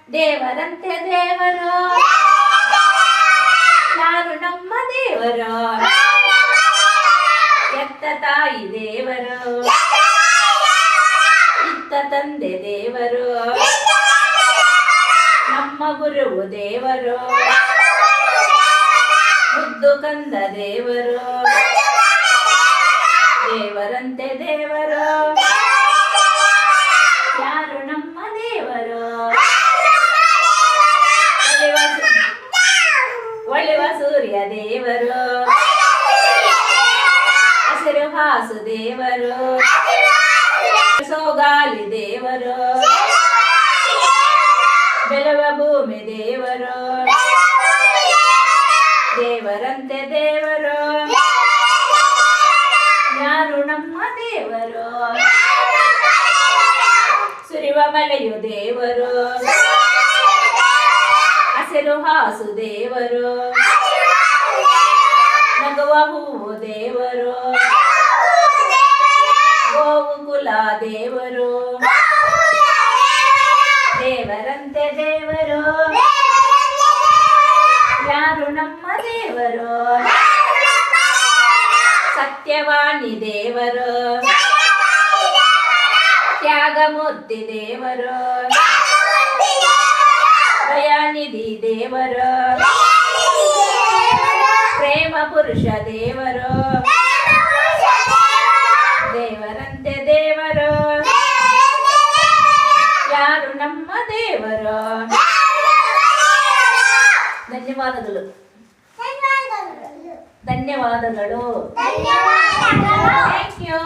ದೇವರಂತೆ ದೇವರು ಯಾರು ನಮ್ಮ ದೇವರು ಎತ್ತ ತಾಯಿ ದೇವರು ಇತ್ತ ತಂದೆ ದೇವರು ನಮ್ಮ ಗುರುವು ದೇವರು ಮುದ್ದು ಕಂದ ದೇವರು ದೇವರಂತೆ ದೇವರು ಯಾರು ನಮ್ಮ ದೇವರು ಒಳ್ಳೆವ ಸೂರ್ಯ ದೇವರು ಹಸಿರು ಹಾಸು ದೇವರು ಸೋಗಾಲಿ ದೇವರು ಬೆಳವ ಭೂಮಿ ದೇವರು ದೇವರಂತೆ ದೇವರು ಯಾರು ನಮ್ಮ ದೇವರು ಸುರಿವ ಮಳೆಯು ದೇವರು ಹಸಿರು ಹಾಸು ದೇವರು ನಗುವ ಹೂವು ದೇವರು ಗೋವು ಕುಲ ದೇವರು ದೇವರಂತೆ ದೇವರು ಯಾರು ನಮ್ಮ ದೇವರು ಸತ್ಯವಾಣಿ ದೇವರು ತ್ಯಾಗಮೂರ್ತಿ ದೇವರು ದಯಾನಿಧಿ ದೇವರು ಪ್ರೇಮ ಪುರುಷ ದೇವರು ದೇವರಂತೆ ದೇವರು ಯಾರು ನಮ್ಮ ದೇವರು ಧನ್ಯವಾದಗಳು ಧನ್ಯವಾದಗಳು ಥ್ಯಾಂಕ್ ಯು